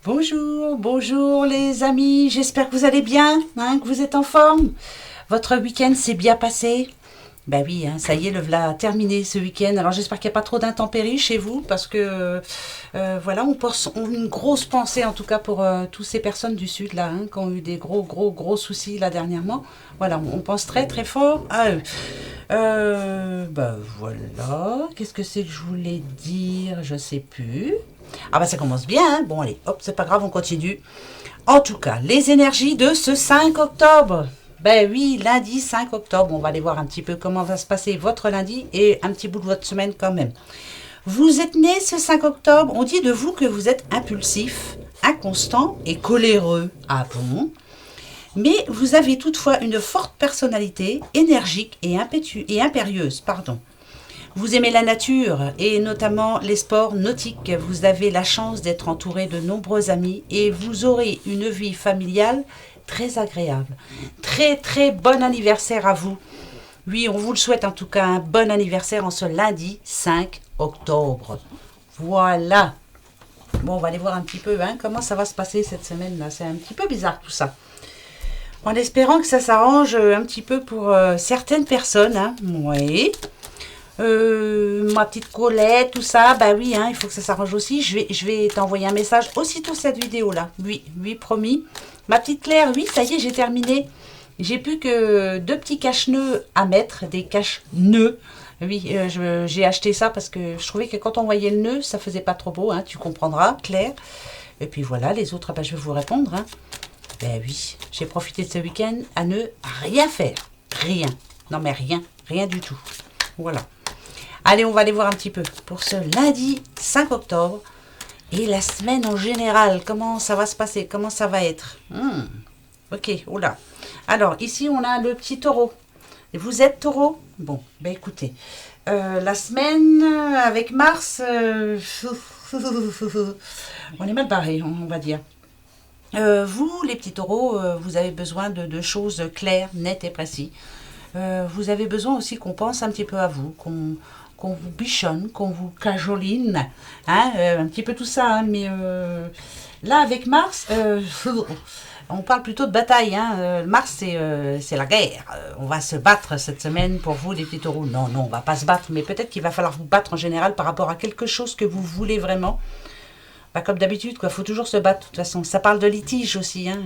Bonjour, bonjour les amis, j'espère que vous allez bien, hein, que vous êtes en forme. Votre week-end s'est bien passé? Ben oui, hein, ça y est, le voilà terminé ce week-end. Alors j'espère qu'il n'y a pas trop d'intempéries chez vous parce que voilà, on une grosse pensée en tout cas pour toutes ces personnes du sud là, hein, qui ont eu des gros soucis là dernièrement. Voilà, on pense très très fort à eux. Ben voilà, qu'est-ce que c'est que je voulais dire? Je sais plus. Ah bah ça commence bien, hein. Bon allez, hop, c'est pas grave, on continue. En tout cas, les énergies de ce 5 octobre. Ben oui, lundi 5 octobre, on va aller voir un petit peu comment va se passer votre lundi et un petit bout de votre semaine quand même. Vous êtes né ce 5 octobre, on dit de vous que vous êtes impulsif, inconstant et coléreux. Ah bon? Mais vous avez toutefois une forte personnalité, énergique et impérieuse, pardon. Vous aimez la nature et notamment les sports nautiques. Vous avez la chance d'être entouré de nombreux amis et vous aurez une vie familiale très agréable. Très très bon anniversaire à vous. Oui, on vous le souhaite en tout cas un bon anniversaire en ce lundi 5 octobre. Voilà. Bon, on va aller voir un petit peu hein, comment ça va se passer cette semaine-là. C'est un petit peu bizarre tout ça. En espérant que ça s'arrange un petit peu pour certaines personnes. Hein. Oui. Ma petite Colette, tout ça, bah oui, hein, il faut que ça s'arrange aussi. Je vais t'envoyer un message aussitôt cette vidéo-là. Oui, oui, promis. Ma petite Claire, oui, ça y est, j'ai terminé. J'ai plus que deux petits cache-nœuds à mettre, des cache-nœuds. Oui, j'ai acheté ça parce que je trouvais que quand on voyait le nœud, ça faisait pas trop beau, hein, tu comprendras, Claire. Et puis voilà, les autres, bah, je vais vous répondre. Hein. Ben oui, j'ai profité de ce week-end à ne rien faire. Rien. Non mais rien, rien du tout. Voilà. Allez, on va aller voir un petit peu pour ce lundi 5 octobre et la semaine en général. Comment ça va se passer? Comment ça va être? Ok, oula. Alors, ici, on a le petit taureau. Vous êtes taureau? Bon, ben écoutez. La semaine avec Mars, on est mal barré, on va dire. Vous, les petits taureaux, vous avez besoin de choses claires, nettes et précises. Vous avez besoin aussi qu'on pense un petit peu à vous, qu'on vous bichonne, qu'on vous cajoline, hein, un petit peu tout ça. Hein, mais là, avec Mars, on parle plutôt de bataille. Hein, Mars, c'est la guerre. On va se battre cette semaine pour vous, les petits taureaux. Non, non, on va pas se battre, mais peut-être qu'il va falloir vous battre en général par rapport à quelque chose que vous voulez vraiment. Pas comme d'habitude, quoi. Faut toujours se battre, de toute façon. Ça parle de litige aussi, hein.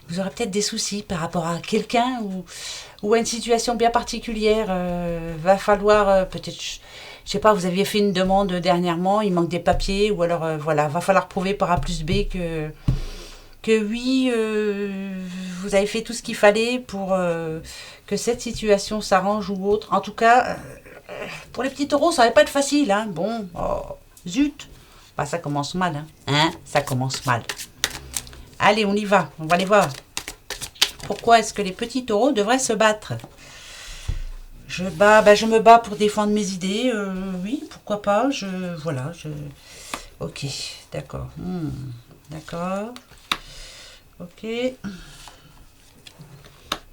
Vous aurez peut-être des soucis par rapport à quelqu'un ou à une situation bien particulière. Va falloir peut-être, je sais pas, vous aviez fait une demande dernièrement, il manque des papiers, ou alors voilà, va falloir prouver par A plus B que oui, vous avez fait tout ce qu'il fallait pour que cette situation s'arrange ou autre. En tout cas, pour les petits taureaux, ça va pas être facile. Hein. Bon, oh, zut, bah, ça commence mal. Hein, ça commence mal. Allez, on y va, on va aller voir. Pourquoi est-ce que les petits taureaux devraient se battre? Je me bats pour défendre mes idées. Oui, pourquoi pas. Voilà. Ok, d'accord. D'accord. Ok.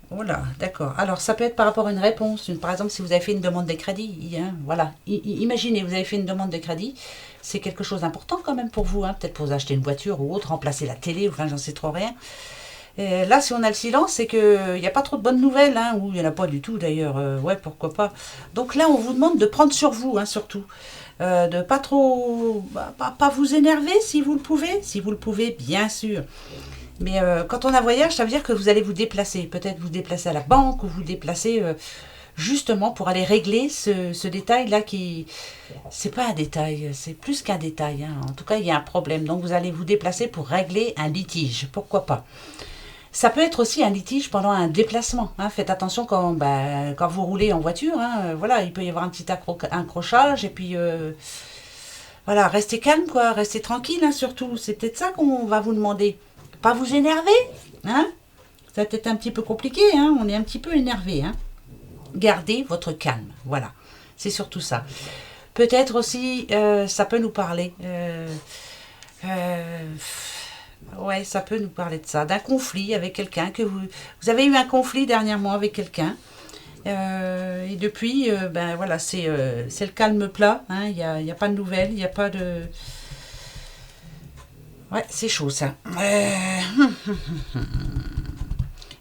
Voilà, d'accord. Alors, ça peut être par rapport à une réponse. Par exemple, si vous avez fait une demande de crédit, hein, voilà. Imaginez, vous avez fait une demande de crédit. C'est quelque chose d'important quand même pour vous. Hein, peut-être pour vous acheter une voiture ou autre, remplacer la télé, enfin, j'en sais trop rien. Là, si on a le silence, c'est qu'il n'y a pas trop de bonnes nouvelles, hein, ou il n'y en a pas du tout d'ailleurs, ouais, pourquoi pas. Donc là, on vous demande de prendre sur vous, hein, surtout. De pas trop. Pas vous énerver si vous le pouvez, bien sûr. Mais quand on a voyage, ça veut dire que vous allez vous déplacer. Peut-être vous déplacer à la banque ou vous déplacer justement pour aller régler ce détail-là qui. C'est pas un détail, c'est plus qu'un détail. Hein. En tout cas, il y a un problème. Donc vous allez vous déplacer pour régler un litige. Pourquoi pas? Ça peut être aussi un litige pendant un déplacement. Hein. Faites attention quand vous roulez en voiture. Hein. Voilà, il peut y avoir un petit accrochage et puis voilà, restez calme quoi, restez tranquille hein, surtout. C'est peut-être ça qu'on va vous demander. Pas vous énerver, hein. Ça peut être un petit peu compliqué, hein. On est un petit peu énervé, hein. Gardez votre calme, voilà. C'est surtout ça. Peut-être aussi, ça peut nous parler. Euh, ouais, ça peut nous parler de ça, d'un conflit avec quelqu'un que vous avez eu un conflit dernièrement avec quelqu'un. Et depuis, ben voilà, c'est le calme plat. Hein, y a pas de nouvelles, il n'y a pas de. Ouais, c'est chaud ça.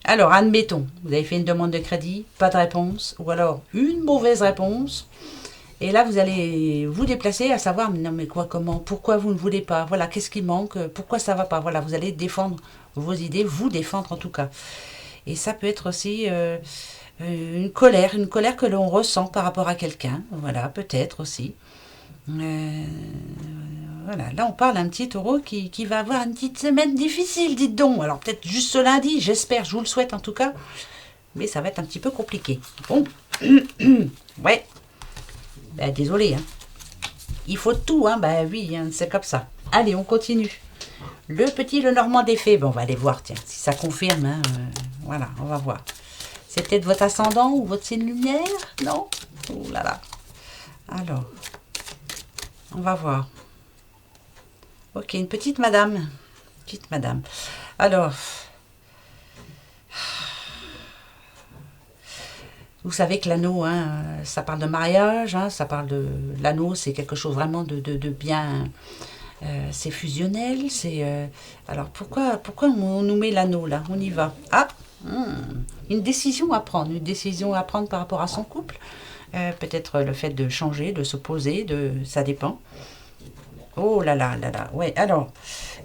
Alors, admettons, vous avez fait une demande de crédit, pas de réponse, ou alors une mauvaise réponse. Et là, vous allez vous déplacer à savoir, non mais quoi, comment, pourquoi vous ne voulez pas, voilà, qu'est-ce qui manque, pourquoi ça va pas, voilà, vous allez défendre vos idées, vous défendre en tout cas. Et ça peut être aussi une colère que l'on ressent par rapport à quelqu'un, voilà, peut-être aussi. Euh, voilà, là on parle d'un petit taureau qui va avoir une petite semaine difficile, dites donc. Alors peut-être juste ce lundi, j'espère, je vous le souhaite en tout cas, mais ça va être un petit peu compliqué. Bon, ouais, ben, désolé, hein. Il faut tout, hein, ben oui, hein, c'est comme ça. Allez, on continue. Le petit, le Normand des fées, ben, on va aller voir, tiens, si ça confirme, hein, voilà, on va voir. C'est peut-être votre ascendant ou votre signe lumière, non? Oh là là. Alors, on va voir. Ok, une petite madame. Petite madame. Alors, vous savez que l'anneau, hein, ça parle de mariage, hein, ça parle de... L'anneau, c'est quelque chose vraiment de bien... c'est fusionnel, c'est... alors, pourquoi on nous met l'anneau, là? On y va. Ah, une décision à prendre. Une décision à prendre par rapport à son couple. Peut-être le fait de changer, de s'opposer, ça dépend. Oh là là là là, ouais, alors,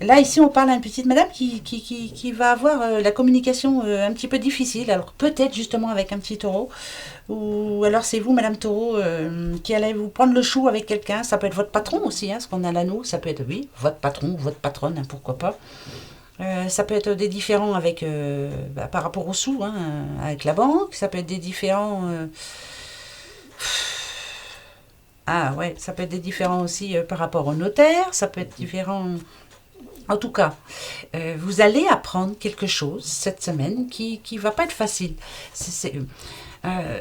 là ici on parle à une petite madame qui va avoir la communication un petit peu difficile, alors peut-être justement avec un petit taureau, ou alors c'est vous madame taureau qui allez vous prendre le chou avec quelqu'un, ça peut être votre patron aussi, hein, parce qu'on a l'anneau, ça peut être, oui, votre patron, votre patronne, hein, pourquoi pas. Ça peut être des différends avec, par rapport aux sous, hein, avec la banque, ça peut être des différends... ah ouais, ça peut être des différents aussi par rapport au notaire, ça peut être différent. En tout cas, vous allez apprendre quelque chose cette semaine qui va pas être facile. Euh,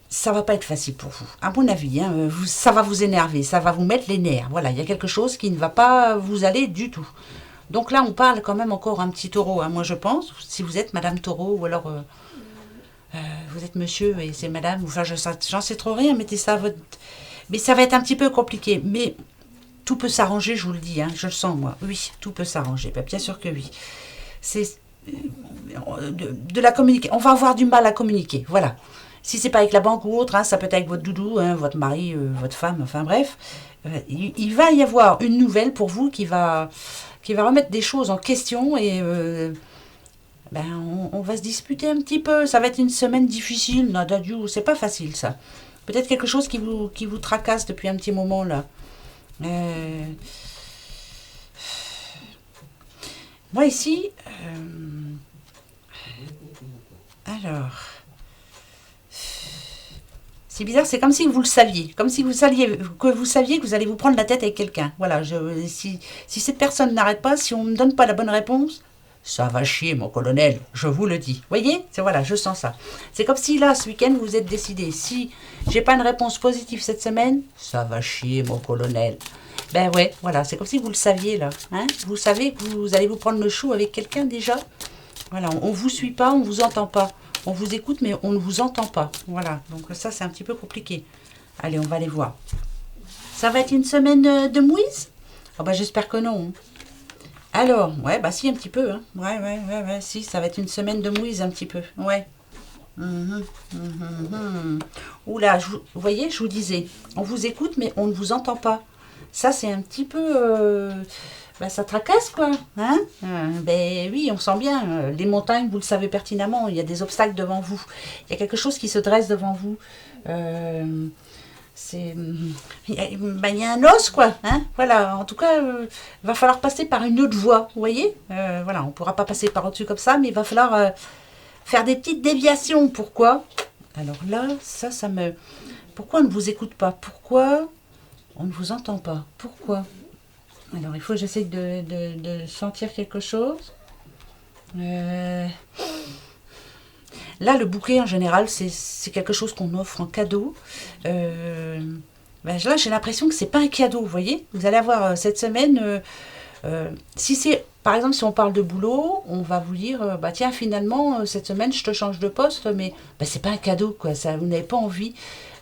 ça va pas être facile pour vous. À mon avis, hein, ça va vous énerver, ça va vous mettre les nerfs. Voilà, il y a quelque chose qui ne va pas vous aller du tout. Donc là, on parle quand même encore un petit taureau, hein, moi je pense, si vous êtes madame taureau ou alors... vous êtes monsieur et c'est madame, enfin j'en sais trop rien, mettez ça à votre... Mais ça va être un petit peu compliqué, mais tout peut s'arranger, je vous le dis, hein, je le sens moi. Oui, tout peut s'arranger, ben, bien sûr que oui. C'est de la communiquer. On va avoir du mal à communiquer, voilà. Si c'est pas avec la banque ou autre, hein, ça peut être avec votre doudou, hein, votre mari, votre femme, enfin bref. Il va y avoir une nouvelle pour vous qui va remettre des choses en question et... ben, on va se disputer un petit peu. Ça va être une semaine difficile. Nada c'est pas facile ça. Peut-être quelque chose qui vous tracasse depuis un petit moment là. Moi ici, alors, c'est bizarre. C'est comme si vous le saviez, comme si vous saviez que vous allez vous prendre la tête avec quelqu'un. Voilà. Si cette personne n'arrête pas, si on me donne pas la bonne réponse. Ça va chier, mon colonel, je vous le dis. Voyez, voilà, je sens ça. C'est comme si là, ce week-end, vous vous êtes décidé. Si j'ai pas une réponse positive cette semaine, ça va chier, mon colonel. Ben ouais, voilà, c'est comme si vous le saviez là. Hein, vous savez que vous allez vous prendre le chou avec quelqu'un déjà. Voilà, on vous suit pas, on vous entend pas. On vous écoute, mais on ne vous entend pas. Voilà, donc ça, c'est un petit peu compliqué. Allez, on va aller voir. Ça va être une semaine de mouise? Oh, ben, j'espère que non. Alors, ouais, bah si, un petit peu. Hein. Ouais, si, ça va être une semaine de mouise un petit peu. Ouais. Oula, vous voyez, je vous disais, on vous écoute, mais on ne vous entend pas. Ça, c'est un petit peu... bah, ça tracasse, quoi. Hein ben oui, on sent bien. Les montagnes, vous le savez pertinemment, il y a des obstacles devant vous. Il y a quelque chose qui se dresse devant vous. Il y a un os quoi, hein, voilà, en tout cas va falloir passer par une autre voie, vous voyez, voilà, on pourra pas passer par au-dessus comme ça, mais il va falloir faire des petites déviations. Pourquoi? Alors là, ça me... Pourquoi on ne vous écoute pas? Pourquoi on ne vous entend pas? Pourquoi? Alors il faut que j'essaie de sentir quelque chose. Là, le bouquet, en général, c'est quelque chose qu'on offre en cadeau. Ben là, j'ai l'impression que c'est pas un cadeau, vous voyez. Vous allez avoir cette semaine... si c'est... Par exemple, si on parle de boulot, on va vous dire, bah tiens, finalement, cette semaine, je te change de poste, mais bah, c'est pas un cadeau, quoi. Ça, vous n'avez pas envie.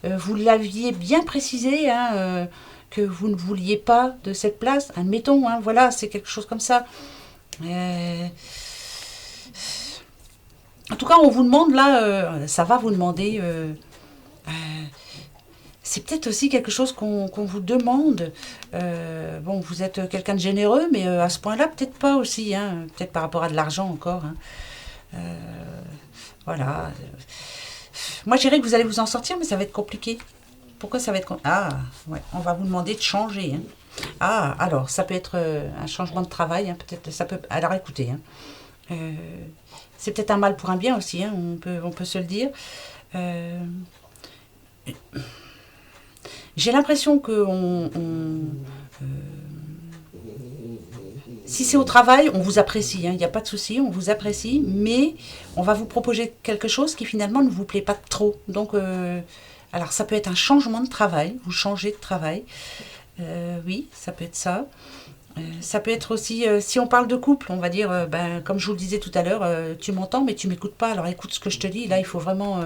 Vous l'aviez bien précisé, hein, que vous ne vouliez pas de cette place, admettons, hein, voilà, c'est quelque chose comme ça. En tout cas, on vous demande là, ça va vous demander, c'est peut-être aussi quelque chose qu'on vous demande. Bon, vous êtes quelqu'un de généreux, mais à ce point-là, peut-être pas aussi, hein, peut-être par rapport à de l'argent encore. Hein. Voilà. Moi, je dirais que vous allez vous en sortir, mais ça va être compliqué. Pourquoi ça va être compliqué? Ah, ouais, on va vous demander de changer. Hein. Ah, alors, ça peut être un changement de travail, hein, peut-être, ça peut... Alors, écoutez, hein, c'est peut-être un mal pour un bien aussi, hein, on peut se le dire. J'ai l'impression que si c'est au travail, on vous apprécie, il n'y a pas de souci, on vous apprécie, mais on va vous proposer quelque chose qui finalement ne vous plaît pas trop. Donc, alors ça peut être un changement de travail, vous changez de travail, oui, ça peut être ça. Ça peut être aussi, si on parle de couple, on va dire, ben, comme je vous le disais tout à l'heure, tu m'entends mais tu m'écoutes pas, alors écoute ce que je te dis, là il faut vraiment...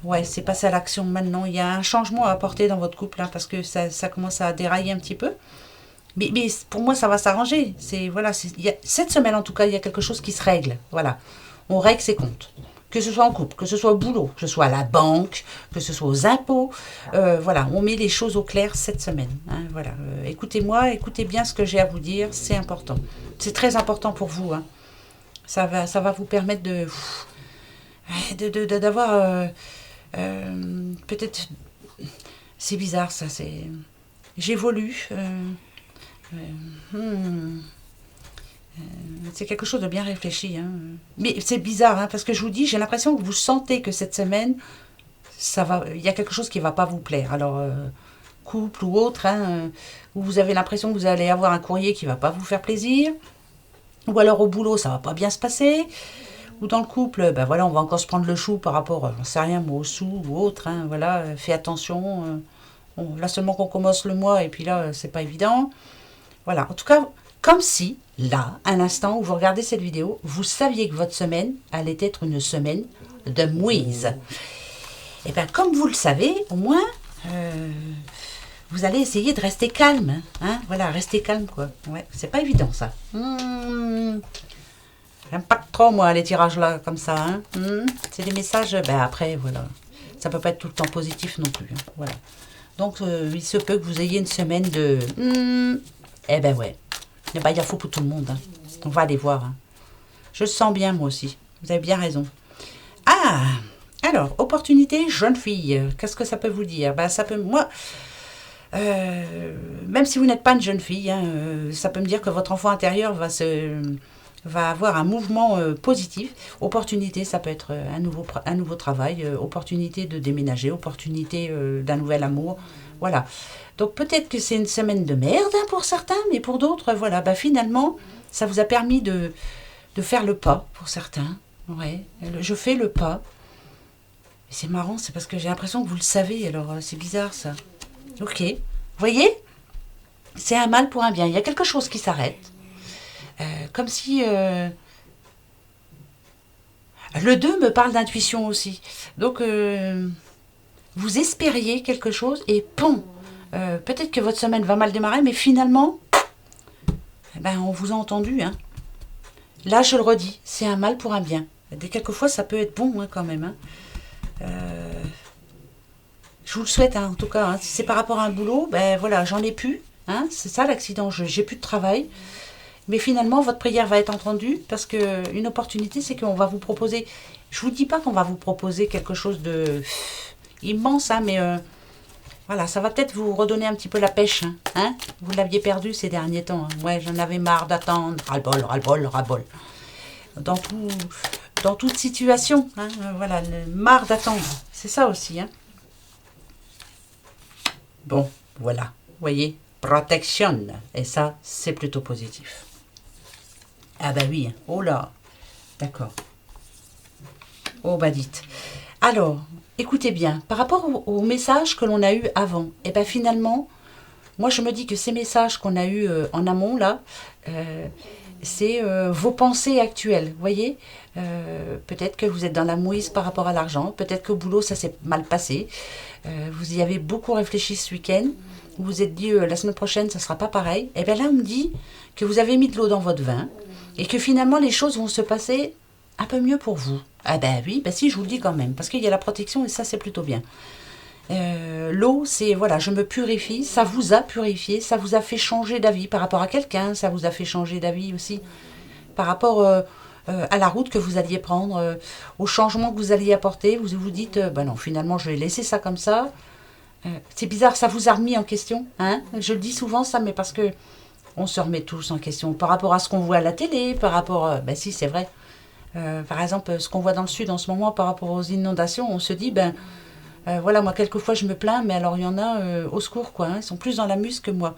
ouais, c'est passer à l'action maintenant. Il y a un changement à apporter dans votre couple, hein, parce que ça commence à dérailler un petit peu. Mais pour moi, ça va s'arranger. Voilà, cette semaine, en tout cas, il y a quelque chose qui se règle. Voilà. On règle ses comptes. Que ce soit en couple, que ce soit au boulot, que ce soit à la banque, que ce soit aux impôts. Voilà, on met les choses au clair cette semaine. Hein, voilà. Écoutez-moi, écoutez bien ce que j'ai à vous dire. C'est important. C'est très important pour vous. Hein. Ça va vous permettre d'avoir... peut-être... C'est bizarre, ça. J'évolue. C'est quelque chose de bien réfléchi. Hein. Mais c'est bizarre, hein, parce que je vous dis, j'ai l'impression que vous sentez que cette semaine, il y a quelque chose qui ne va pas vous plaire. Alors, couple ou autre, hein, où vous avez l'impression que vous allez avoir un courrier qui ne va pas vous faire plaisir. Ou alors au boulot, ça ne va pas bien se passer. Ou dans le couple, ben voilà, on va encore se prendre le chou par rapport, j'en sais rien, moi, au sou ou autre. Hein, voilà, fais attention. Là seulement qu'on commence le mois, et puis là, c'est pas évident. Voilà, en tout cas, comme si, là, à l'instant où vous regardez cette vidéo, vous saviez que votre semaine allait être une semaine de mouise. Et bien, comme vous le savez, au moins, vous allez essayer de rester calme. Hein, voilà, rester calme, quoi. Ouais, c'est pas évident, ça. J'aime pas trop, moi, les tirages là, comme ça. Hein. C'est des messages, ben après, voilà. Ça peut pas être tout le temps positif non plus. Hein, voilà. Donc, il se peut que vous ayez une semaine de... eh ben ouais. Eh ben, il y a faux pour tout le monde. Hein. On va aller voir. Hein. Je le sens bien, moi aussi. Vous avez bien raison. Ah, alors, opportunité jeune fille. Qu'est-ce que ça peut vous dire? Ben, ça peut... Moi... même si vous n'êtes pas une jeune fille, hein, ça peut me dire que votre enfant intérieur va avoir un mouvement positif. Opportunité, ça peut être un nouveau travail, opportunité de déménager, opportunité d'un nouvel amour. Voilà. Donc peut-être que c'est une semaine de merde hein, pour certains, mais pour d'autres, voilà, bah, finalement, ça vous a permis de faire le pas pour certains. Ouais, je fais le pas. Et c'est marrant, c'est parce que j'ai l'impression que vous le savez, alors c'est bizarre ça. Ok. Vous voyez? C'est un mal pour un bien. Il y a quelque chose qui s'arrête. Comme si... Le 2 me parle d'intuition aussi. Donc, vous espériez quelque chose et pom, peut-être que votre semaine va mal démarrer, mais finalement, eh ben, on vous a entendu. Hein. Là, je le redis, c'est un mal pour un bien. Quelquefois, ça peut être bon hein, quand même. Hein. Je vous le souhaite, hein, en tout cas. Hein. Si c'est par rapport à un boulot, ben voilà, j'en ai plus. Hein. C'est ça l'accident, j'ai plus de travail. Mais finalement, votre prière va être entendue parce qu'une opportunité, c'est qu'on va vous proposer... Je ne vous dis pas qu'on va vous proposer quelque chose de immense, hein, mais voilà, ça va peut-être vous redonner un petit peu la pêche. Hein. Vous l'aviez perdu ces derniers temps. Hein. Ouais, j'en avais marre d'attendre. Ras-le-bol, ras-le-bol, ras-le-bol. Dans toute situation. Hein, voilà, marre d'attendre. C'est ça aussi. Hein. Bon, voilà. Vous voyez, protection. Et ça, c'est plutôt positif. Ah bah oui, oh là, d'accord. Oh bah dites. Alors, écoutez bien, par rapport aux messages que l'on a eus avant, et bien finalement, moi je me dis que ces messages qu'on a eus en amont là, c'est vos pensées actuelles, vous voyez. Peut-être que vous êtes dans la mouise par rapport à l'argent, peut-être qu'au boulot ça s'est mal passé, vous y avez beaucoup réfléchi ce week-end, vous vous êtes dit la semaine prochaine, ça ne sera pas pareil. Et bien là, on me dit que vous avez mis de l'eau dans votre vin et que finalement, les choses vont se passer un peu mieux pour vous. Ah ben oui, ben si, je vous le dis quand même, parce qu'il y a la protection et ça, c'est plutôt bien. L'eau, c'est, voilà, je me purifie, ça vous a purifié, ça vous a fait changer d'avis par rapport à quelqu'un, ça vous a fait changer d'avis aussi par rapport à la route que vous alliez prendre, au changement que vous alliez apporter. Vous vous dites, ben non, finalement, je vais laisser ça comme ça. C'est bizarre, ça vous a remis en question, hein? Je le dis souvent ça, mais parce que on se remet tous en question par rapport à ce qu'on voit à la télé, par rapport, ben si, c'est vrai. Par exemple, ce qu'on voit dans le sud en ce moment par rapport aux inondations, on se dit, ben voilà, moi quelquefois je me plains, mais alors il y en a au secours, quoi, hein, ils sont plus dans la muse que moi.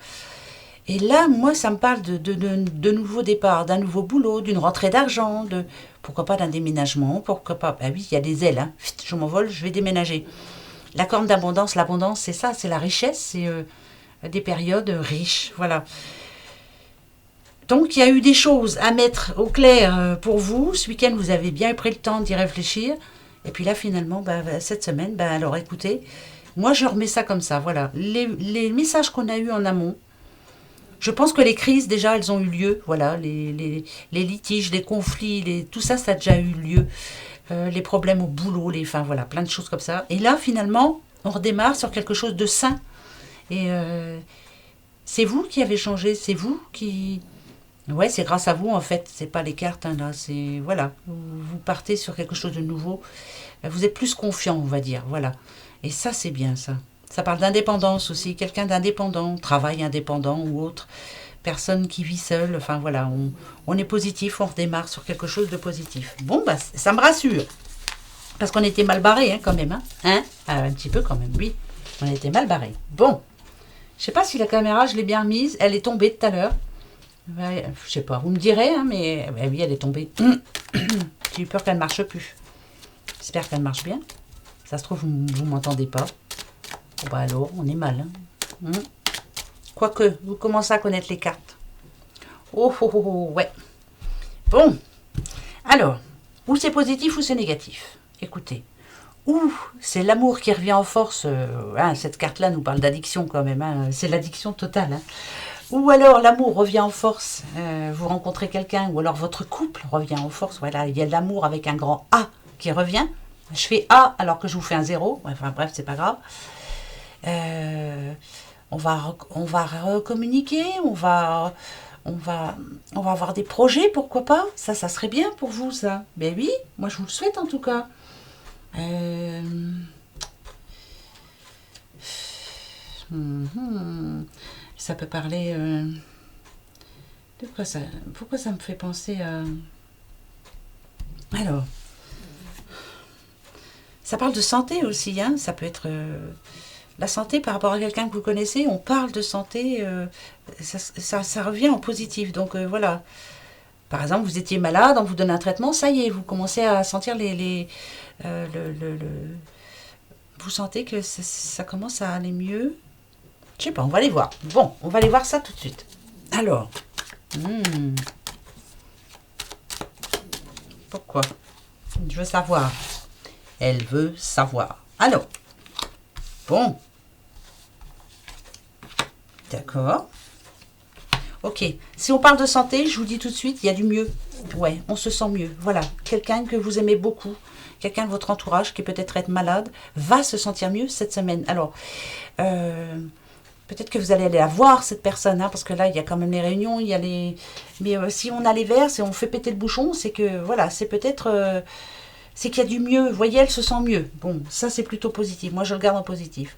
Et là, moi, ça me parle de nouveaux départs, d'un nouveau boulot, d'une rentrée d'argent, pourquoi pas d'un déménagement, pourquoi pas, ben oui, il y a des ailes, hein. Je m'envole, je vais déménager. La corne d'abondance, l'abondance, c'est ça, c'est la richesse, c'est des périodes riches, voilà. Donc, il y a eu des choses à mettre au clair pour vous. Ce week-end, vous avez bien pris le temps d'y réfléchir. Et puis là, finalement, cette semaine, alors écoutez, moi, je remets ça comme ça, voilà. Les messages qu'on a eus en amont, je pense que les crises, déjà, elles ont eu lieu, voilà. Les litiges, les conflits, tout ça, ça a déjà eu lieu. Les problèmes au boulot, enfin voilà, plein de choses comme ça. Et là, finalement, on redémarre sur quelque chose de sain. Et c'est vous qui avez changé, c'est vous qui... Ouais, c'est grâce à vous, en fait. C'est pas les cartes, hein, là. C'est... Voilà. Vous partez sur quelque chose de nouveau. Vous êtes plus confiant, on va dire. Voilà. Et ça, c'est bien, ça. Ça parle d'indépendance aussi. Quelqu'un d'indépendant, travail indépendant ou autre. Personne qui vit seule. Enfin, voilà. On est positif, on redémarre sur quelque chose de positif. Bon, ça me rassure. Parce qu'on était mal barrés, hein, quand même. Hein, un petit peu, quand même, oui. On était mal barrés. Bon. Je sais pas si la caméra, je l'ai bien remise. Elle est tombée tout à l'heure. Ouais, je sais pas, vous me direz, hein, mais oui, elle est tombée. J'ai eu peur qu'elle ne marche plus. J'espère qu'elle marche bien. Ça se trouve, vous ne m'entendez pas. Bon, alors, on est mal. Hein. Quoique, vous commencez à connaître les cartes. Oh, oh, oh, oh, ouais. Bon. Alors, ou c'est positif ou c'est négatif. Écoutez. Ou c'est l'amour qui revient en force. Hein, cette carte-là nous parle d'addiction quand même. Hein, c'est l'addiction totale. Hein. Ou alors l'amour revient en force, vous rencontrez quelqu'un, ou alors votre couple revient en force. Voilà, il y a l'amour avec un grand A qui revient. Je fais A alors que je vous fais un 0. Enfin bref, c'est pas grave. On va recommuniquer, on va avoir des projets, pourquoi pas. Ça serait bien pour vous, ça. Ben oui, moi je vous le souhaite en tout cas. Ça peut parler de quoi ça. Pourquoi ça me fait penser à... Alors, ça parle de santé aussi, hein. Ça peut être la santé par rapport à quelqu'un que vous connaissez. On parle de santé, ça revient en positif. Donc voilà. Par exemple, vous étiez malade, on vous donne un traitement, ça y est, vous commencez à sentir vous sentez que ça commence à aller mieux. Je sais pas, on va aller voir. Bon, on va aller voir ça tout de suite. Alors, pourquoi? Je veux savoir. Elle veut savoir. Alors, bon. D'accord. Ok, si on parle de santé, je vous dis tout de suite, il y a du mieux. Ouais, on se sent mieux. Voilà, quelqu'un que vous aimez beaucoup, quelqu'un de votre entourage qui peut-être est malade, va se sentir mieux cette semaine. Alors, peut-être que vous allez aller la voir, cette personne, hein, parce que là, il y a quand même les réunions, il y a les... Mais si on a les verres, si on fait péter le bouchon, c'est que, voilà, c'est peut-être... c'est qu'il y a du mieux. Vous voyez, elle se sent mieux. Bon, ça, c'est plutôt positif. Moi, je le garde en positif.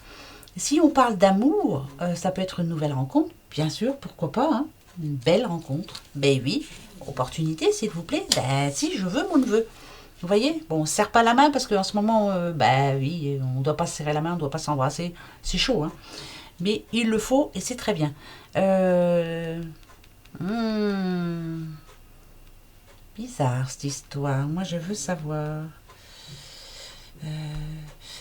Si on parle d'amour, ça peut être une nouvelle rencontre, bien sûr, pourquoi pas, hein. Une belle rencontre. Ben oui, opportunité, s'il vous plaît. Ben si, je veux mon neveu. Vous voyez, bon, on ne se serre pas la main parce qu'en ce moment, ben oui, on ne doit pas se serrer la main, on ne doit pas s'embrasser. C'est chaud, hein. Mais il le faut et c'est très bien. Bizarre cette histoire. Moi, je veux savoir.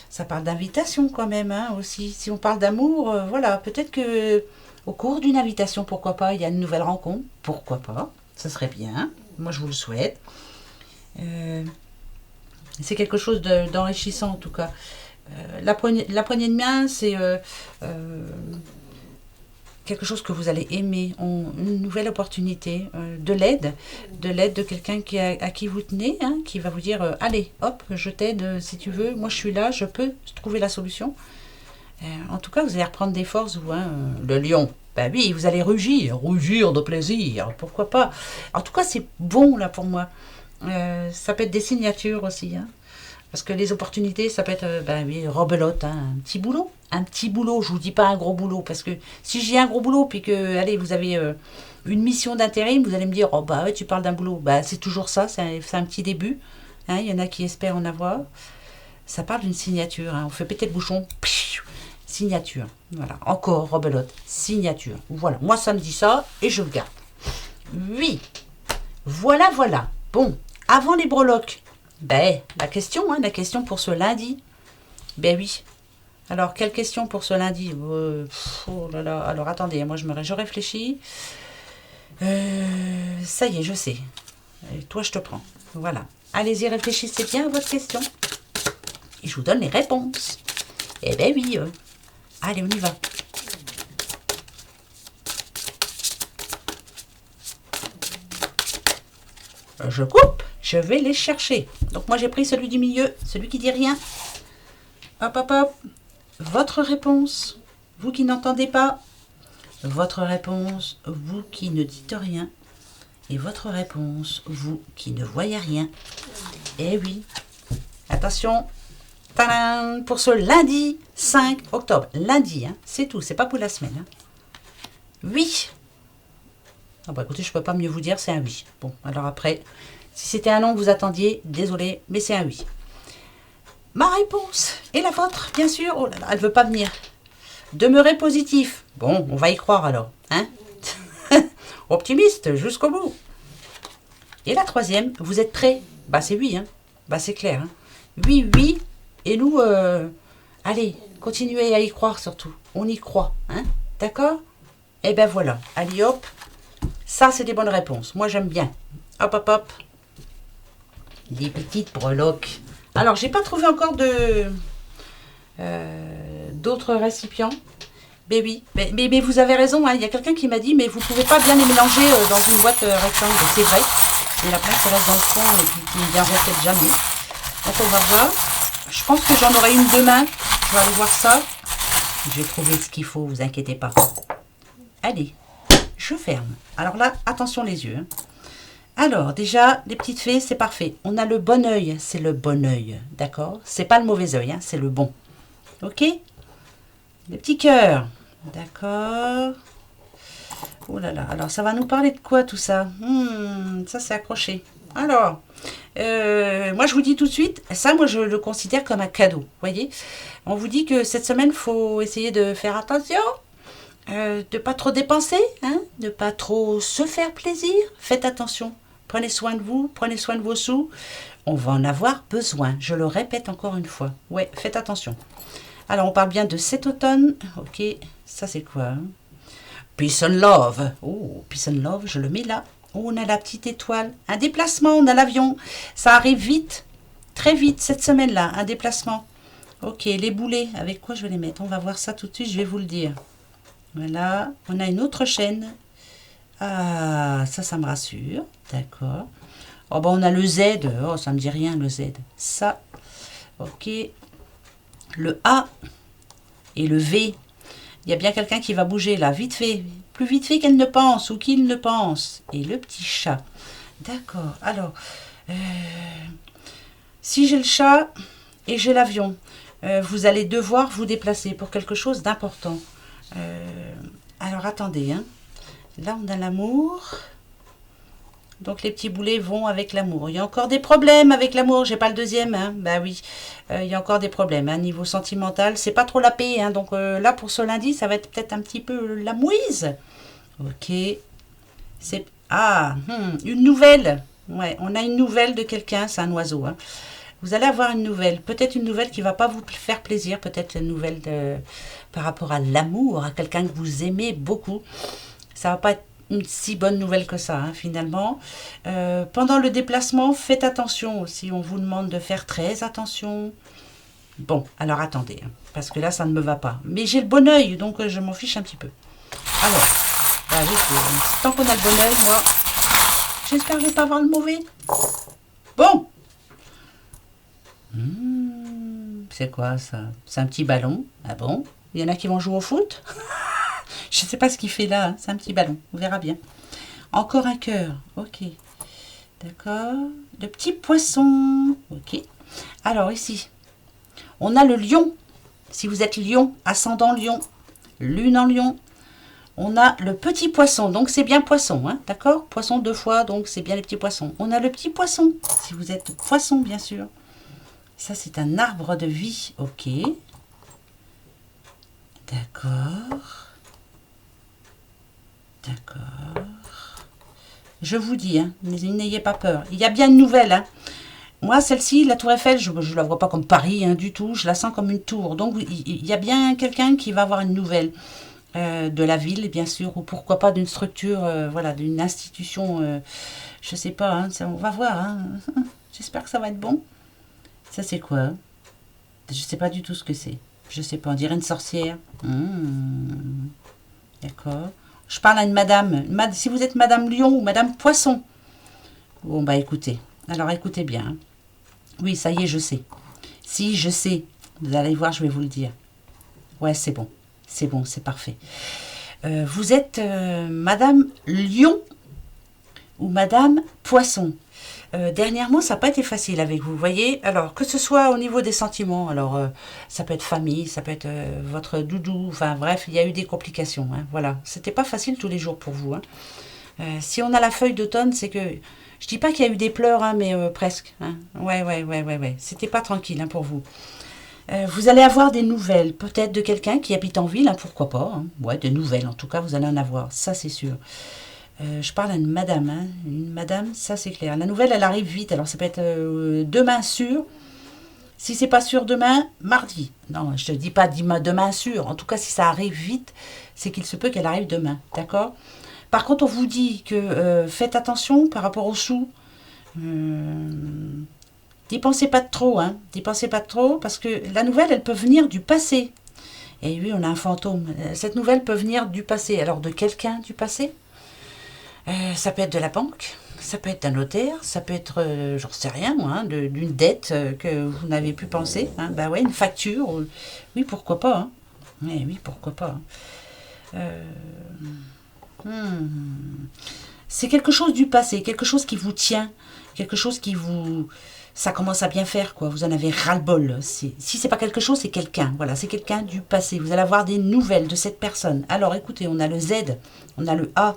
Ça parle d'invitation quand même, hein, aussi. Si on parle d'amour, voilà, peut-être que au cours d'une invitation, pourquoi pas, il y a une nouvelle rencontre, pourquoi pas, ça serait bien. Moi, je vous le souhaite. C'est quelque chose d'enrichissant en tout cas. La poignée de main, c'est quelque chose que vous allez aimer, une nouvelle opportunité, de l'aide de quelqu'un à qui vous tenez, hein, qui va vous dire allez, hop, je t'aide si tu veux, moi je suis là, je peux trouver la solution. En tout cas, vous allez reprendre des forces, vous, hein, le lion. Ben oui, vous allez rugir de plaisir, pourquoi pas. En tout cas, c'est bon là pour moi. Ça peut être des signatures aussi, hein. Parce que les opportunités, ça peut être, ben oui, rebelote, hein, un petit boulot. Un petit boulot, je vous dis pas un gros boulot, parce que si j'ai un gros boulot, puis que, allez, vous avez une mission d'intérim, vous allez me dire, oh bah ouais, tu parles d'un boulot. Bah c'est toujours ça, c'est un petit début. Hein, il y en a qui espèrent en avoir. Ça parle d'une signature, hein, on fait péter le bouchon. Signature, voilà, encore rebelote, signature. Voilà, moi ça me dit ça, et je le garde. Oui, voilà. Bon, avant les breloques, ben, la question pour ce lundi. Ben oui. Alors, quelle question pour ce lundi? Oh là là. Alors, attendez, moi, je réfléchis. Ça y est, je sais. Et toi, je te prends. Voilà. Allez-y, réfléchissez bien à votre question. Et je vous donne les réponses. Eh ben oui. Allez, on y va. Je coupe. Je vais les chercher. Donc moi j'ai pris celui du milieu, celui qui dit rien. Hop, hop, hop. Votre réponse, vous qui n'entendez pas. Votre réponse, vous qui ne dites rien. Et votre réponse, vous qui ne voyez rien. Eh oui. Attention. Tadam, pour ce lundi 5 octobre. Lundi, hein, c'est tout, c'est pas pour la semaine. Hein. Oui. Ah bah écoutez, je peux pas mieux vous dire, c'est un oui. Bon, alors après... Si c'était un non que vous attendiez, désolé, mais c'est un oui. Ma réponse et la vôtre, bien sûr. Oh là là, elle ne veut pas venir. Demeurez positif. Bon, on va y croire alors. Hein. Optimiste jusqu'au bout. Et la troisième, vous êtes prêts? Bah c'est oui, hein. Bah c'est clair. Hein. Oui, oui. Et nous, allez, continuez à y croire surtout. On y croit. Hein. D'accord? Et ben voilà. Allez hop. Ça, c'est des bonnes réponses. Moi, j'aime bien. Hop, hop, hop. Les petites breloques. Alors, j'ai pas trouvé encore d'autres récipients. Mais oui, mais vous avez raison. Hein, il y a quelqu'un qui m'a dit, mais vous pouvez pas bien les mélanger dans une boîte rectangle. C'est vrai. Il y en a plein qui restent dans le fond et puis qui ne viendront peut-être jamais. Donc, on va voir. Je pense que j'en aurai une demain. Je vais aller voir ça. J'ai trouvé ce qu'il faut, vous inquiétez pas. Allez, je ferme. Alors là, attention les yeux. Hein. Alors, déjà, les petites fées, c'est parfait. On a le bon œil, c'est le bon œil, d'accord? C'est pas le mauvais œil, hein, c'est le bon. Ok? Les petits cœurs, d'accord? Oh là là, alors ça va nous parler de quoi tout ça? Ça, c'est accroché. Alors, moi, je vous dis tout de suite, ça, moi, je le considère comme un cadeau, voyez? On vous dit que cette semaine, il faut essayer de faire attention. De pas trop dépenser, hein, de pas trop se faire plaisir. Faites attention. Prenez soin de vous, prenez soin de vos sous. On va en avoir besoin. Je le répète encore une fois. Ouais, faites attention. Alors, on parle bien de cet automne. Ok, ça c'est quoi hein? Peace and love. Oh, peace and love, je le mets là. Oh, on a la petite étoile. Un déplacement, on a l'avion. Ça arrive vite, très vite cette semaine-là, un déplacement. Ok, les boulets, avec quoi je vais les mettre? On va voir ça tout de suite, je vais vous le dire. Voilà, on a une autre chaîne. Ah, ça me rassure. D'accord. Oh, ben on a le Z. Oh, ça me dit rien, le Z. Ça. Ok. Le A et le V. Il y a bien quelqu'un qui va bouger là, vite fait. Plus vite fait qu'elle ne pense ou qu'il ne pense. Et le petit chat. D'accord. Alors, si j'ai le chat et j'ai l'avion, vous allez devoir vous déplacer pour quelque chose d'important. Alors, attendez, hein. Là, on a l'amour. Donc, les petits boulets vont avec l'amour. Il y a encore des problèmes avec l'amour. J'ai pas le deuxième, hein. Bah oui, il y a encore des problèmes. Hein. Niveau sentimental, c'est pas trop la paix. Hein. Donc, là, pour ce lundi, ça va être peut-être un petit peu la mouise. Ok. C'est... Ah, une nouvelle. Ouais, on a une nouvelle de quelqu'un. C'est un oiseau, hein. Vous allez avoir une nouvelle. Peut-être une nouvelle qui va pas vous faire plaisir. Peut-être une nouvelle par rapport à l'amour, à quelqu'un que vous aimez beaucoup. Ça va pas être une si bonne nouvelle que ça, hein, finalement. Pendant le déplacement, faites attention aussi. On vous demande de faire très attention. Bon, alors attendez, hein, parce que là, ça ne me va pas. Mais j'ai le bon œil, donc je m'en fiche un petit peu. Alors, bah oui, tant qu'on a le bon oeil, moi, j'espère que je vais pas avoir le mauvais. Bon. C'est quoi ça? C'est un petit ballon. Ah bon? Il y en a qui vont jouer au foot? Je sais pas ce qu'il fait là, hein. C'est un petit ballon, on verra bien. Encore un cœur, ok. D'accord. Le petit poisson, ok. Alors ici, on a le lion. Si vous êtes lion, ascendant lion, lune en lion, on a le petit poisson. Donc c'est bien poisson, hein, d'accord? Poisson 2 fois, donc c'est bien les petits poissons. On a le petit poisson, si vous êtes poisson, bien sûr. Ça, c'est un arbre de vie, ok. D'accord. D'accord. Je vous dis, hein, n'ayez pas peur. Il y a bien une nouvelle, hein. Moi, celle-ci, la tour Eiffel, je ne la vois pas comme Paris, hein, du tout. Je la sens comme une tour. Donc, il y a bien quelqu'un qui va avoir une nouvelle de la ville, bien sûr, ou pourquoi pas d'une structure, voilà, d'une institution, je sais pas, hein, on va voir. Hein. J'espère que ça va être bon. Ça, c'est quoi? Je sais pas du tout ce que c'est. Je sais pas, on dirait une sorcière. D'accord. Je parle à une madame. Si vous êtes madame Lion ou madame Poisson. Bon, bah écoutez. Alors, écoutez bien. Hein. Oui, ça y est, je sais. Si, je sais. Vous allez voir, je vais vous le dire. Ouais, c'est bon. C'est bon, c'est parfait. Vous êtes madame Lion ou madame Poisson. Dernièrement, ça n'a pas été facile avec vous, voyez. Alors, que ce soit au niveau des sentiments, alors ça peut être famille, ça peut être votre doudou, enfin bref, il y a eu des complications. Hein, voilà, c'était pas facile tous les jours pour vous. Hein. Si on a la feuille d'automne, c'est que je dis pas qu'il y a eu des pleurs, hein, mais presque. Hein. Ouais. C'était pas tranquille hein, pour vous. Vous allez avoir des nouvelles, peut-être de quelqu'un qui habite en ville, hein, pourquoi pas. Hein. Ouais, des nouvelles, en tout cas, vous allez en avoir, ça c'est sûr. Je parle à une madame, hein. Une madame, ça c'est clair. La nouvelle, elle arrive vite, alors ça peut être demain sûr. Si c'est pas sûr demain, mardi. Non, je te dis pas demain sûr. En tout cas, si ça arrive vite, c'est qu'il se peut qu'elle arrive demain, d'accord? Par contre, on vous dit que faites attention par rapport aux sous. Dépensez pas de trop, hein. Dépensez pas de trop, parce que la nouvelle, elle peut venir du passé. Et oui, on a un fantôme. Cette nouvelle peut venir du passé. Alors, de quelqu'un du passé? Ça peut être de la banque, ça peut être d'un notaire, ça peut être, j'en sais rien moi, hein, d'une dette que vous n'avez pu penser. Hein. Bah ouais, une facture. Oui, pourquoi pas. Hein. Oui, pourquoi pas. C'est quelque chose du passé, quelque chose qui vous tient, quelque chose qui vous... Ça commence à bien faire, quoi. Vous en avez ras-le-bol. Si c'est pas quelque chose, c'est quelqu'un. Voilà, c'est quelqu'un du passé. Vous allez avoir des nouvelles de cette personne. Alors, écoutez, on a le Z, on a le A,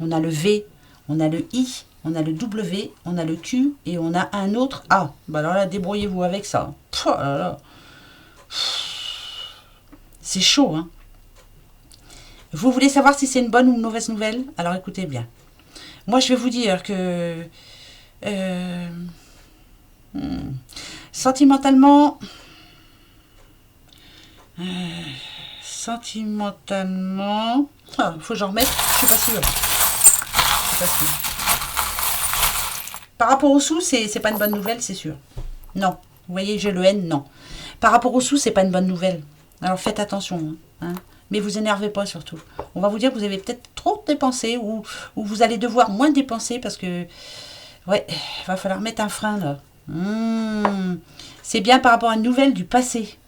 on a le V, on a le I, on a le W, on a le Q et on a un autre A. Bah alors là, débrouillez-vous avec ça. Pouh, là là. C'est chaud, hein. Vous voulez savoir si c'est une bonne ou une mauvaise nouvelle? Alors écoutez bien. Moi, je vais vous dire que sentimentalement, faut que j'en remette. Je suis pas sûre. Par rapport aux sous, c'est pas une bonne nouvelle, c'est sûr. Non. Vous voyez, j'ai le N, non. Par rapport aux sous, c'est pas une bonne nouvelle. Alors faites attention. Hein. Mais vous énervez pas surtout. On va vous dire que vous avez peut-être trop dépensé ou vous allez devoir moins dépenser parce que... Ouais, il va falloir mettre un frein là. C'est bien par rapport à une nouvelle du passé.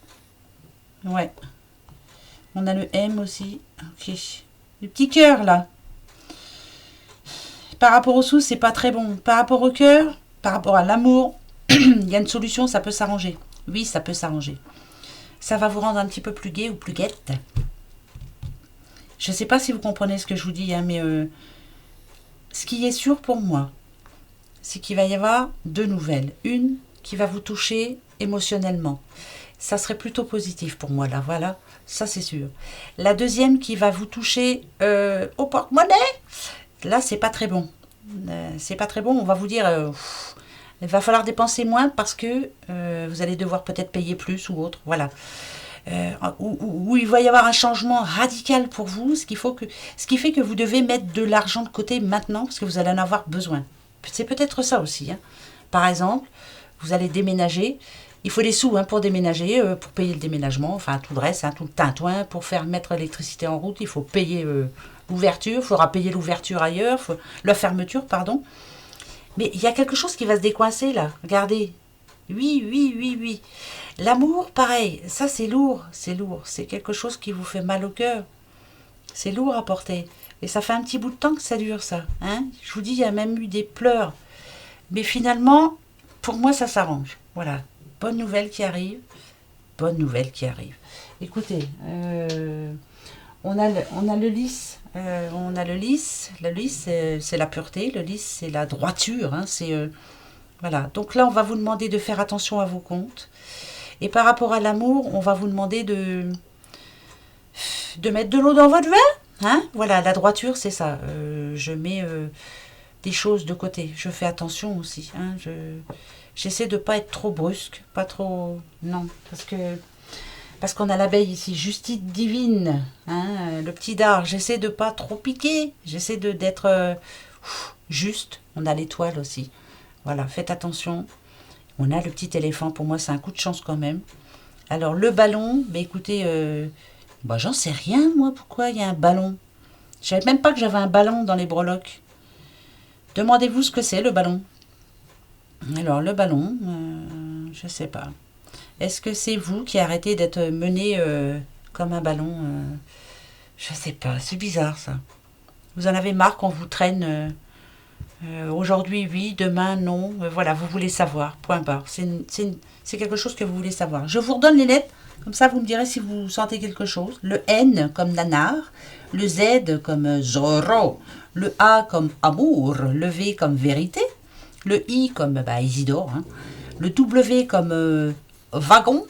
Ouais. On a le M aussi. Ok. Le petit cœur là. Par rapport aux sous, c'est pas très bon. Par rapport au cœur, par rapport à l'amour, il y a une solution, ça peut s'arranger. Oui, ça peut s'arranger. Ça va vous rendre un petit peu plus gai ou plus guette. Je ne sais pas si vous comprenez ce que je vous dis, hein, mais ce qui est sûr pour moi, c'est qu'il va y avoir deux nouvelles. Une qui va vous toucher émotionnellement. Ça serait plutôt positif pour moi, là, voilà. Ça, c'est sûr. La deuxième qui va vous toucher au porte-monnaie. Là, c'est pas très bon. C'est pas très bon. On va vous dire, il va falloir dépenser moins parce que vous allez devoir peut-être payer plus ou autre. Voilà. Où il va y avoir un changement radical pour vous, ce qui fait que vous devez mettre de l'argent de côté maintenant parce que vous allez en avoir besoin. C'est peut-être ça aussi. Hein. Par exemple, vous allez déménager. Il faut des sous hein, pour déménager, pour payer le déménagement, enfin tout le reste, hein, tout le tintouin, pour faire mettre l'électricité en route, il faut payer l'ouverture, il faudra payer l'ouverture ailleurs, la fermeture, pardon. Mais il y a quelque chose qui va se décoincer là, regardez. Oui, oui, oui, oui. L'amour, pareil, ça c'est lourd, c'est quelque chose qui vous fait mal au cœur. C'est lourd à porter. Et ça fait un petit bout de temps que ça dure, ça. Hein, je vous dis, il y a même eu des pleurs. Mais finalement, pour moi, ça s'arrange. Voilà. Bonne nouvelle qui arrive. Bonne nouvelle qui arrive. Écoutez, on a le lys. On a le lys. Le lys, c'est la pureté. Le lys, c'est la droiture. Hein, voilà. Donc là, on va vous demander de faire attention à vos comptes. Et par rapport à l'amour, on va vous demander de mettre de l'eau dans votre vin. Hein, voilà, la droiture, c'est ça. Je mets des choses de côté. Je fais attention aussi. Hein, j'essaie de pas être trop brusque, pas trop... Non, parce qu'on a l'abeille ici, justice divine, hein, le petit dard. J'essaie de pas trop piquer. J'essaie d'être juste. On a l'étoile aussi. Voilà, faites attention. On a le petit éléphant. Pour moi, c'est un coup de chance quand même. Alors, le ballon, bah, écoutez... j'en sais rien, moi, pourquoi il y a un ballon. Je savais même pas que j'avais un ballon dans les breloques. Demandez-vous ce que c'est, le ballon. Alors, le ballon, je sais pas. Est-ce que c'est vous qui arrêtez d'être mené comme un ballon Je sais pas, c'est bizarre, ça. Vous en avez marre qu'on vous traîne aujourd'hui, oui, demain, non. Voilà, vous voulez savoir, point barre. C'est quelque chose que vous voulez savoir. Je vous redonne les lettres. Comme ça, vous me direz si vous sentez quelque chose. Le N comme nanar, le Z comme Zorro, le A comme amour, le V comme vérité, le I comme Isidore, hein, le W comme wagon,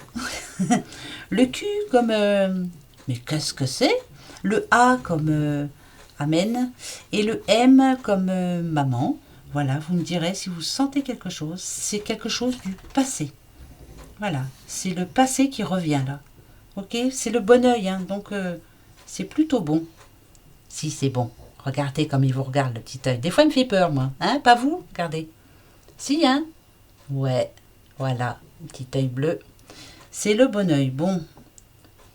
le Q comme mais qu'est-ce que c'est? Le A comme amen et le M comme maman. Voilà, vous me direz si vous sentez quelque chose. C'est quelque chose du passé. Voilà, c'est le passé qui revient là. Ok, c'est le bon oeil, hein, donc c'est plutôt bon. Si c'est bon, regardez comme il vous regarde le petit oeil. Des fois il me fait peur moi, hein, pas vous? Regardez. Si, hein? Ouais, voilà, petit œil bleu. C'est le bon oeil. Bon,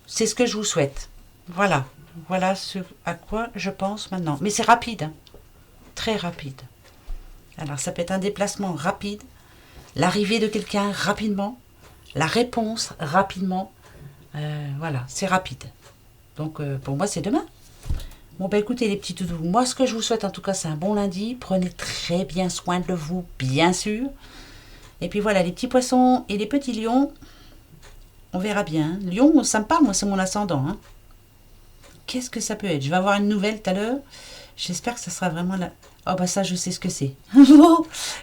c'est ce que je vous souhaite. Voilà, voilà ce à quoi je pense maintenant. Mais c'est rapide, hein, très rapide. Alors ça peut être un déplacement rapide, l'arrivée de quelqu'un rapidement. La réponse rapidement, voilà, c'est rapide. Donc pour moi c'est demain. Bon bah écoutez les petits toutous, moi ce que je vous souhaite en tout cas c'est un bon lundi. Prenez très bien soin de vous, bien sûr. Et puis voilà les petits poissons et les petits lions, on verra bien. Lion, ça me parle, moi c'est mon ascendant. Hein. Qu'est-ce que ça peut être? Je vais avoir une nouvelle tout à l'heure. J'espère que ça sera vraiment là. Oh bah ça je sais ce que c'est.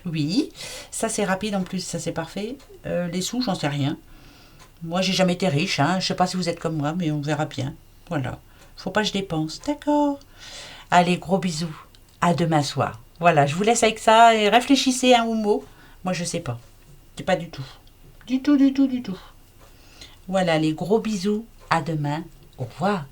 Oui, ça c'est rapide en plus, ça c'est parfait. Les sous, j'en sais rien. Moi j'ai jamais été riche, hein. Je sais pas si vous êtes comme moi, mais on verra bien. Voilà. Faut pas que je dépense. D'accord. Allez, gros bisous. À demain soir. Voilà, je vous laisse avec ça et réfléchissez à un mot. Moi je sais pas. C'est pas du tout. Du tout, du tout, du tout. Voilà, les gros bisous. À demain. Au revoir.